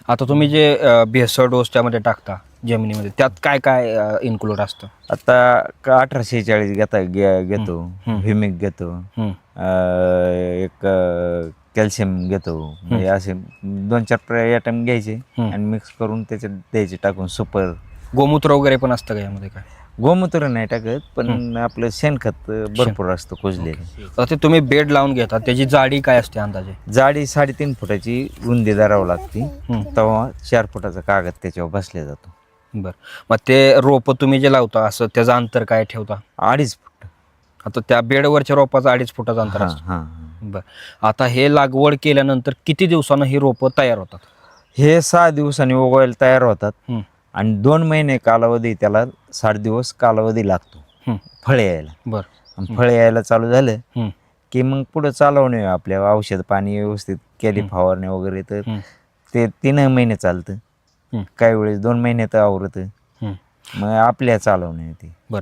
आता तुम्ही जे भेसळ डोस त्यामध्ये टाकता जमिनीमध्ये, त्यात काय काय इन्क्लूड असतं? आता 1846 घेतो, हं. व्हिमिक घेतो, हं. एक कॅल्शियम घेतो. म्हणजे असे 2-4 आयटम घ्यायचे हं. आणि मिक्स करून त्याच्यात द्यायचे टाकून सुपर. गोमूत्र वगैरे पण असतं का यामध्ये काय? गोमूत्र नाही टाकत, पण आपलं शेणखत शेण. भरपूर असतं कुजलेलं. आता ते तुम्ही बेड लावून घेता, त्याची जाडी काय असते अंदाजे? जाडी 3.5 फुटाची रुंदी धरावं लागते. हं. तेव्हा 4 फुटाचा कागद त्याच्यावर बसला जातो. बरं. मग ते रोपं तुम्ही जे लावता असं त्याचं अंतर काय ठेवता? 2.5 फूट. आता त्या बेडवरच्या रोपाचं 2.5 फुटाचं अंतर हां असतं. हां. बरं. आता हे लागवड केल्यानंतर किती दिवसानं ही रोपं तयार होतात? हे 6 दिवसांनी उगवायला तयार होतात हं. आणि 2 महिने कालावधी, त्याला 60 दिवस कालावधी लागतो हं. फळे यायला. बरं. आणि फळे यायला चालू झालं हं. की मग पुढं चालवणे आपल्या औषध पाणी व्यवस्थित केली, फवारणी वगैरे, तर हं. ते 3 महिने चालतं. हं. काही वेळेस 2 महिन्यात आवरतं. हं. मग आपल्या चालवणे ते. बरं.